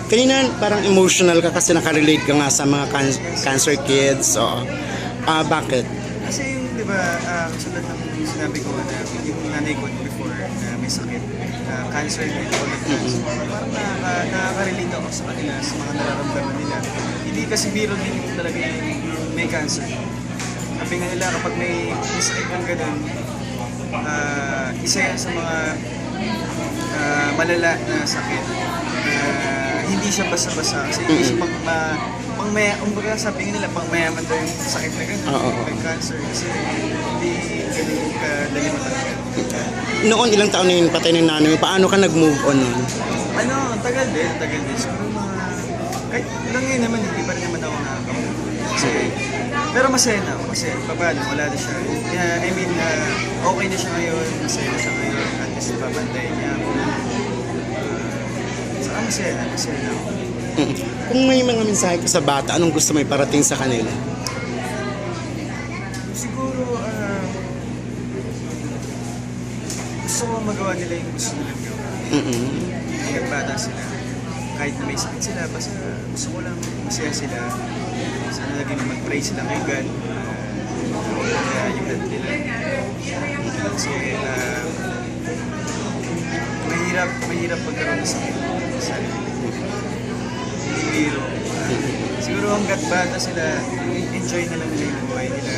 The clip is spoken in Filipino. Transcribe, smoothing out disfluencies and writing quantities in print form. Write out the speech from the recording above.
Kanina parang emotional ka kasi nakarelate ka nga sa mga cancer kids. So, bakit? Kasi yung, di ba, katulad ng sinabi ko na yung nanay ko before na may sakit, cancer din, colon cancer. Parang nakaka-relate ako sa kanila, sa mga nararamdaman nila. Hindi kasi biro din talaga yung may cancer. Sabi nga nila, kapag may sakit ng ganun, isa yan sa mga malala na sakit. Hindi siya basta-basta kasi hindi siya kumbaga sabi nila pang mayaman daw yung sakit na gano'n, like cancer, kasi hindi ganun kadali matalaga. Noon, ilang taon na yung patay ng nanay mo, paano ka nag-move on nun? Tagal din. Siguro mga, kahit ilang ngayon naman, hindi pa rin naman ako nakaka-move. Kasi, pero masaya na ako, kasi paano, wala na siya. I mean, okay na siya ngayon, masaya na siya ngayon, at least babantayan niya ako. Saka masaya na ako. Kung may mga mensahe ka sa bata, anong gusto mo iparating sa kanila? Siguro, gusto ko magawa nila yung gusto nilang gawin. Hanggang bata sila. Kahit na may sakit sila, basta gusto ko lang masaya sila. Sana laging mag-pray sila kay God. Kaya yung health nila. Kasi mahirap magkaroon ng sakit sa hindi biro. Siguro hanggat bata sila, enjoy na lang nila yung buhay nila.